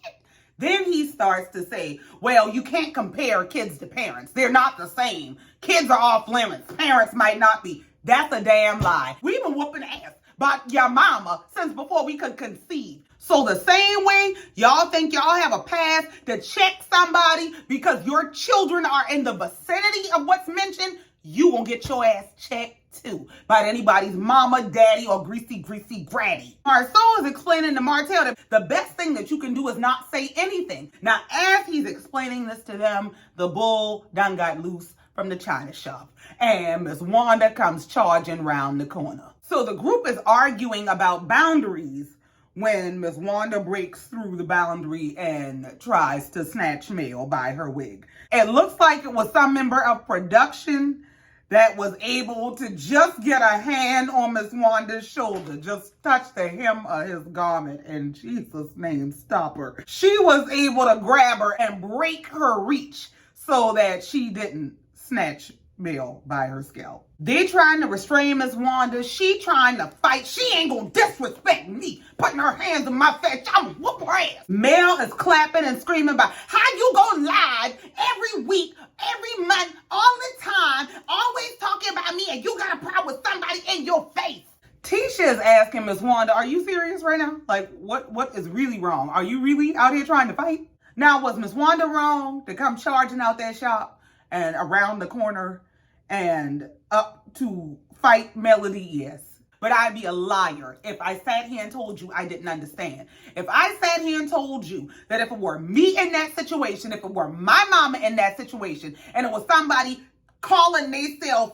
Speaker 1: then he starts to say, well, you can't compare kids to parents. They're not the same. Kids are off limits. Parents might not be. That's a damn lie. We've been whooping ass about your mama since before we could conceive. So the same way y'all think y'all have a pass to check somebody because your children are in the vicinity of what's mentioned, you gonna get your ass checked too by anybody's mama, daddy, or greasy granny. Marceau is explaining to Martell that the best thing that you can do is not say anything. Now, as he's explaining this to them, the bull done got loose from the china shop, and Miss Wanda comes charging round the corner. So the group is arguing about boundaries when Miss Wanda breaks through the boundary and tries to snatch mail by her wig. It looks like it was some member of production that was able to just get a hand on Miss Wanda's shoulder, just touch the hem of his garment, in Jesus' name, stop her. She was able to grab her and break her reach so that she didn't snatch mail by her scalp. They trying to restrain Miss Wanda. She trying to fight. She ain't gonna disrespect me, putting her hands in my face. I'm gonna whoop her ass. Mel is clapping and screaming about how you go live every week, every month, all the time, always talking about me, and you got a problem with somebody in your face. Tisha is asking Miss Wanda, are you serious right now? Like, what is really wrong? Are you really out here trying to fight? Now, was Miss Wanda wrong to come charging out that shop and around the corner and up to fight Melody? Yes. But I'd be a liar if I sat here and told you I didn't understand. If I sat here and told you that if it were me in that situation, if it were my mama in that situation, and it was somebody calling themselves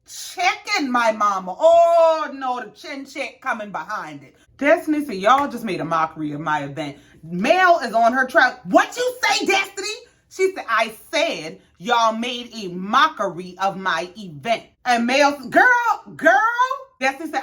Speaker 1: checking my mama, oh no, the chin check coming behind it. Destiny said, y'all just made a mockery of my event. Mel is on her track. What you say, Destiny? She said, I said y'all made a mockery of my event. And Mel said, girl. Destiny said,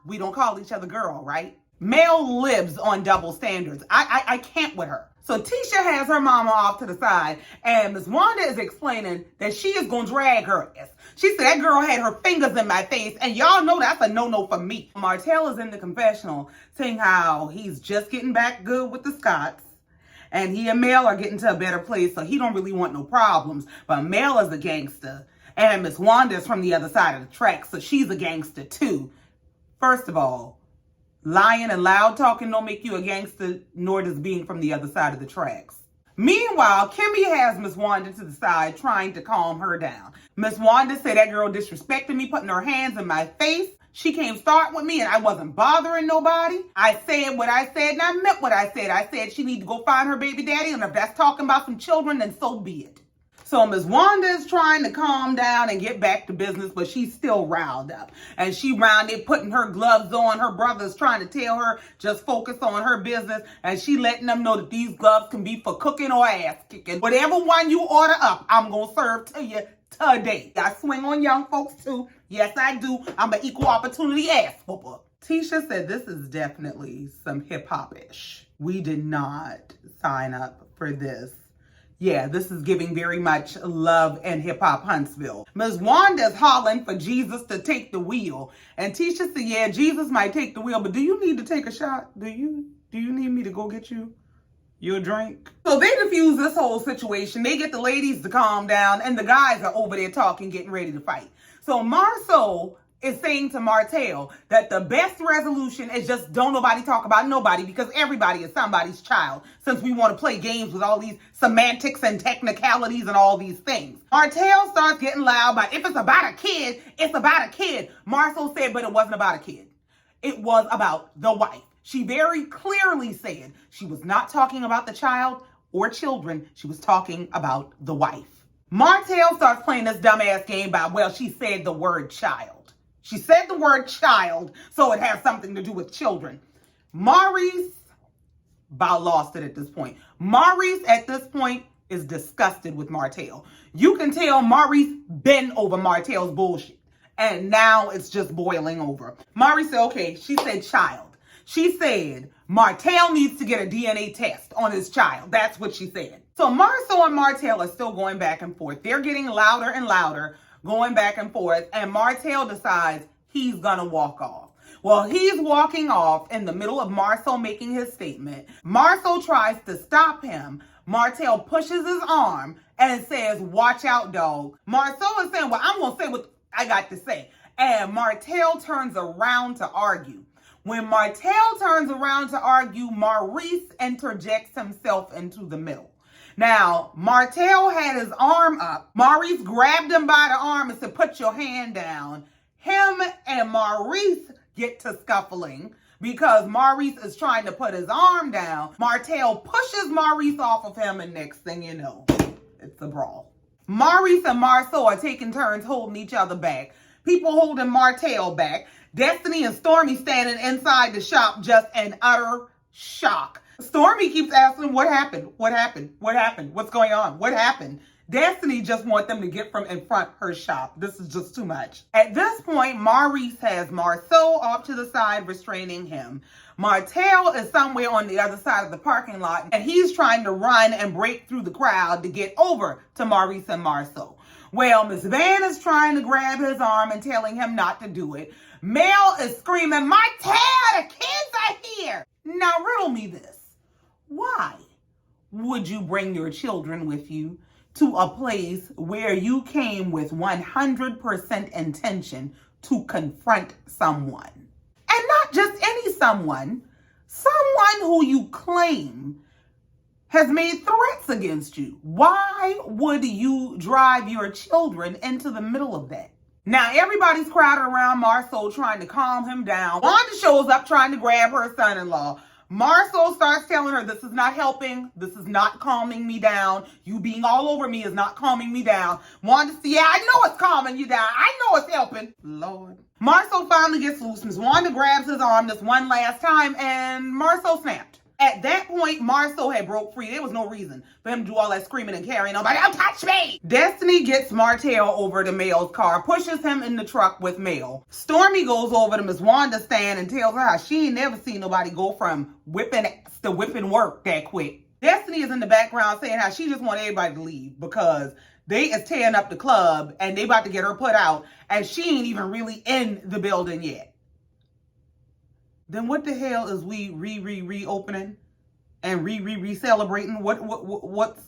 Speaker 1: we don't call each other girl, right? Mel lives on double standards. I can't with her. So Tisha has her mama off to the side, and Miss Wanda is explaining that she is going to drag her ass. She said that girl had her fingers in my face, and y'all know that's a no-no for me. Martell is in the confessional saying how he's just getting back good with the Scotts, and he and Mel are getting to a better place, so he don't really want no problems. But Mel is a gangster, and Miss Wanda is from the other side of the track, so she's a gangster too. First of all, lying and loud talking don't make you a gangster, nor does being from the other side of the tracks. Meanwhile, Kimmy has Miss Wanda to the side trying to calm her down. Miss Wanda said that girl disrespected me, putting her hands in my face. She came start with me and I wasn't bothering nobody. I said what I said and I meant what I said. I said she need to go find her baby daddy, and if that's talking about some children, then so be it. So Miss Wanda is trying to calm down and get back to business, but she's still riled up. And she round there putting her gloves on. Her brother's trying to tell her just focus on her business. And she letting them know that these gloves can be for cooking or ass kicking. Whatever one you order up, I'm going to serve to you today. I swing on young folks too. Yes, I do. I'm an equal opportunity ass whooper. Tisha said this is definitely some hip-hop-ish. We did not sign up for this. Yeah, this is giving very much love and hip-hop Huntsville. Ms. Wanda's hollering for Jesus to take the wheel. And Tisha said, yeah, Jesus might take the wheel, but do you need to take a shot? Do you need me to go get you your drink? So they diffuse this whole situation. They get the ladies to calm down, and the guys are over there talking, getting ready to fight. So Marceau is saying to Martell that the best resolution is just don't nobody talk about nobody, because everybody is somebody's child, since we want to play games with all these semantics and technicalities and all these things. Martell starts getting loud about if it's about a kid, it's about a kid. Marceau said, but it wasn't about a kid. It was about the wife. She very clearly said she was not talking about the child or children. She was talking about the wife. Martell starts playing this dumbass game by, well, she said the word child. She said the word child, so it has something to do with children. Maurice about lost it at this point. Maurice at this point is disgusted with Martell. You can tell Maurice been over Martell's bullshit, and now it's just boiling over. Maurice said, okay, she said child. She said Martell needs to get a DNA test on his child. That's what she said. So Marceau and Martell are still going back and forth. They're getting louder and louder, going back and forth, and Martell decides he's gonna walk off. Well, he's walking off in the middle of Marceau making his statement. Marceau tries to stop him. Martell pushes his arm and says, watch out, dog. Marceau is saying, well, I'm gonna say what I got to say. And Martell turns around to argue. When Martell turns around to argue, Maurice interjects himself into the middle. Now, Martell had his arm up. Maurice grabbed him by the arm and said, put your hand down. Him and Maurice get to scuffling because Maurice is trying to put his arm down. Martell pushes Maurice off of him, and next thing you know, it's a brawl. Maurice and Marceau are taking turns holding each other back. People holding Martell back. Destiny and Stormi standing inside the shop just in utter shock. Stormi keeps asking, what happened? What happened? What happened? What's going on? What happened? Destiny just wants them to get from in front her shop. This is just too much. At this point, Maurice has Marceau off to the side, restraining him. Martell is somewhere on the other side of the parking lot, and he's trying to run and break through the crowd to get over to Maurice and Marceau. Well, Miss Van is trying to grab his arm and telling him not to do it. Mel is screaming, Martell, the kids are here. Now riddle me this. Why would you bring your children with you to a place where you came with 100% intention to confront someone? And not just any someone who you claim has made threats against you. Why would you drive your children into the middle of that? Now, everybody's crowded around Marceau trying to calm him down. Wanda shows up trying to grab her son-in-law. Marceau starts telling her, this is not helping. This is not calming me down. You being all over me is not calming me down. Wanda says, yeah, I know it's calming you down. I know it's helping. Lord. Marceau finally gets loose. Miss Wanda grabs his arm this one last time, and Marceau snapped. At that point, Marceau had broke free. There was no reason for him to do all that screaming and carrying on. Don't touch me! Destiny gets Martell over to Mel's car, pushes him in the truck with Mel. Stormi goes over to Miss Wanda's stand and tells her how she ain't never seen nobody go from whipping to whipping work that quick. Destiny is in the background saying how she just want everybody to leave because they is tearing up the club and they about to get her put out and she ain't even really in the building yet. Then what the hell is we reopening and re-celebrating? What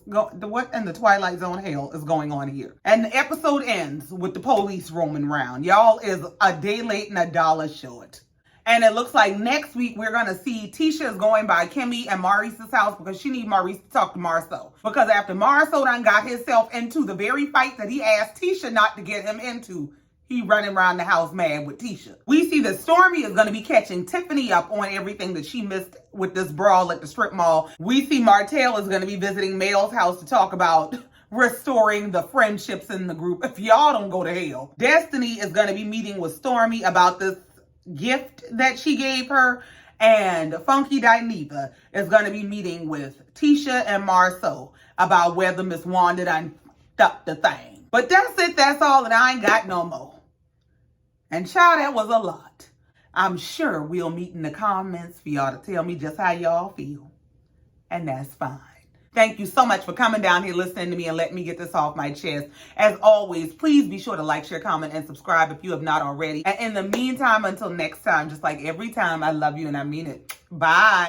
Speaker 1: in the Twilight Zone hell is going on here? And the episode ends with the police roaming around. Y'all is a day late and a dollar short. And it looks like next week we're going to see Tisha is going by Kimmy and Maurice's house because she needs Maurice to talk to Marceau. Because after Marceau done got himself into the very fight that he asked Tisha not to get him into, he running around the house mad with Tisha. We see that Stormi is going to be catching Tiffany up on everything that she missed with this brawl at the strip mall. We see Martell is going to be visiting Mel's house to talk about restoring the friendships in the group. If y'all don't go to hell. Destiny is going to be meeting with Stormi about this gift that she gave her. And Funky Dineva is going to be meeting with Tisha and Marceau about whether Miss Wanda done stuck the thing. But that's it. That's all. And I ain't got no more. And child, that was a lot. I'm sure we'll meet in the comments for y'all to tell me just how y'all feel. And that's fine. Thank you so much for coming down here, listening to me, and letting me get this off my chest. As always, please be sure to like, share, comment, and subscribe if you have not already. And in the meantime, until next time, just like every time, I love you and I mean it. Bye.